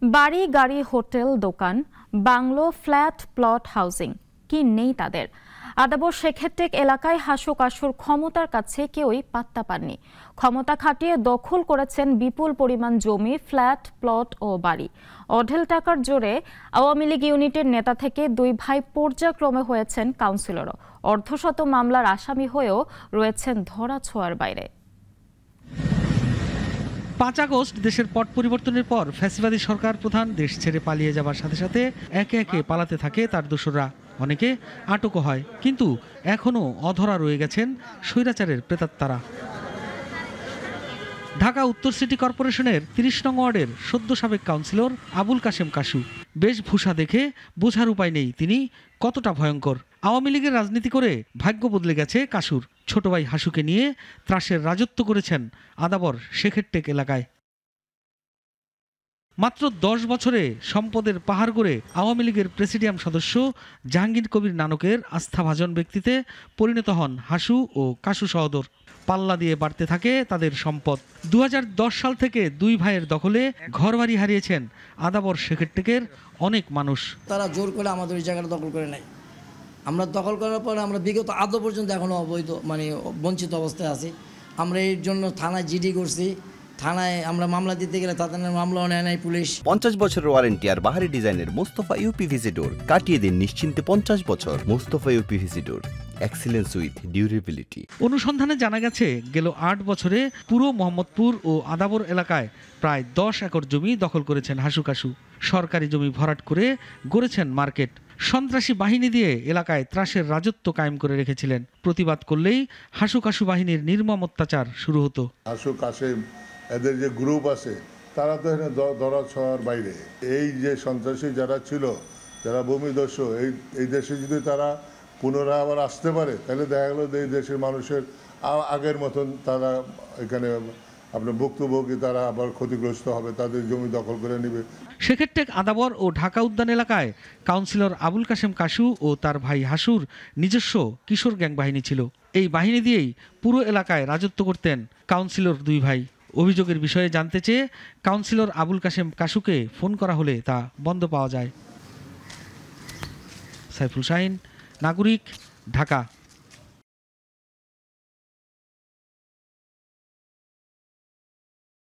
বাড়ি, গাড়ি, হোটেল, দোকান, বাংলো, ফ্ল্যাট, প্লট, হাউজিং কি নেই তাদের? আদাবর শেখেরটেক এলাকায় হাসু কাসুর ক্ষমতার কাছে কেউই পাত্তা পাননি। ক্ষমতা খাটিয়ে দখল করেছেন বিপুল পরিমাণ জমি, ফ্ল্যাট, প্লট ও বাড়ি। অঢেল টাকার জোরে আওয়ামী লীগ ইউনিটের নেতা থেকে দুই ভাই পর্যায়ক্রমে হয়েছেন কাউন্সিলরও। অর্ধশত মামলার আসামি হয়েও রয়েছেন ধরাছোঁয়ার বাইরে। ৫ আগস্ট দেশের পট পরিবর্তনের পর ফ্যাসিবাদী সরকার প্রধান দেশ ছেড়ে পালিয়ে যাবার সাথে সাথে একে একে পালাতে থাকে তার দোসররা। অনেকে আটকও হয়, কিন্তু এখনও অধরা রয়ে গেছেন স্বৈরাচারের প্রেতাত্মারা। ঢাকা উত্তর সিটি কর্পোরেশনের ৩০ নং ওয়ার্ডের সদ্য সাবেক কাউন্সিলর আবুল কাশেম কাশু। বেশভূষা দেখে বোঝার উপায় নেই তিনি কতটা ভয়ঙ্কর। আওয়ামী লীগের রাজনীতি করে ভাগ্য বদলে গেছে কাশুর। ছোট ভাই হাসুকে নিয়ে ত্রাসের রাজত্ব করেছেন আদাবর শেখেরটেক এলাকায়। মাত্র ১০ বছরে সম্পদের পাহাড় গড়ে আওয়ামী লীগের প্রেসিডিয়াম সদস্য জাহাঙ্গীর কবির নানকের আস্থাভাজন ব্যক্তিতে পরিণত হন হাসু ও কাশু সহোদর। পাল্লা দিয়ে বাড়তে থাকে তাদের সম্পদ। ২০১০ সাল থেকে দুই ভাইয়ের দখলে ঘরবাড়ি হারিয়েছেন আদাবর শেখেরটেকের অনেক মানুষ। তারা জোর করে আমাদের ওই জায়গাটা দখল করে নেয়। আমরা দখল করার পরে আমরা বিগত আদৌ পর্যন্ত এখনো অবৈধ বঞ্চিত অবস্থায় আছি। আমরা এর জন্য থানায় জিডি করছি। থানায় আমরা মামলা দিতে গেলে তাদের মামলাও নেয় নাই পুলিশ। 50 বছরের ওয়ারেন্টি আর বাহারি ডিজাইনের মুস্তাফা ইউপিভিসি ডোর কাটিয়ে দিন নিশ্চিন্তে 50 বছর। Mustafa uPVC door, excellence with durability. অনুসন্ধানে জানা গেছে গেল ৮ বছরে পুরো মোহাম্মদপুর ও আদাবর এলাকায় প্রায় 10 একর জমি দখল করেছেন হাসু কাশু। সরকারি জমি ভরাট করে গড়েছেন মার্কেট। সন্ত্রাসী বাহিনী দিয়ে এলাকায় ত্রাসের রাজত্ব কায়েম করে রেখেছিলেন। প্রতিবাদ করলেই হাসু কাশু বাহিনীর নির্মম অত্যাচার শুরু হতো। হাসু কাশেম এদের যে গ্রুপ আছে তারা তো এখানে ধরা ছোঁয়ার বাইরে। এই যে সন্ত্রাসী যারা ছিল, যারা ভূমিদস্যু, এই দেশে যদি তারা পুনরায় আবার আসতে পারে তাহলে দেখা গেল এই দেশের মানুষের আগের মতন তারা এখানে আপনার ভুক্তভোগী, তারা আবার ক্ষতিগ্রস্ত হবে, তাদের জমি দখল করে নেবে। শেখেরটেক, আদাবর ও ঢাকা উদ্যান এলাকায় কাউন্সিলর আবুল কাশেম কাশু ও তার ভাই হাসুর নিজস্ব কিশোর গ্যাং বাহিনী ছিল। এই বাহিনী দিয়েই পুরো এলাকায় রাজত্ব করতেন কাউন্সিলর দুই ভাই। অভিযোগের বিষয়ে জানতে চেয়ে কাউন্সিলর আবুল কাশেম কাশুকে ফোন করা হলে তা বন্ধ পাওয়া যায়। সাইফুল শাহিন, নাগরিক, ঢাকা।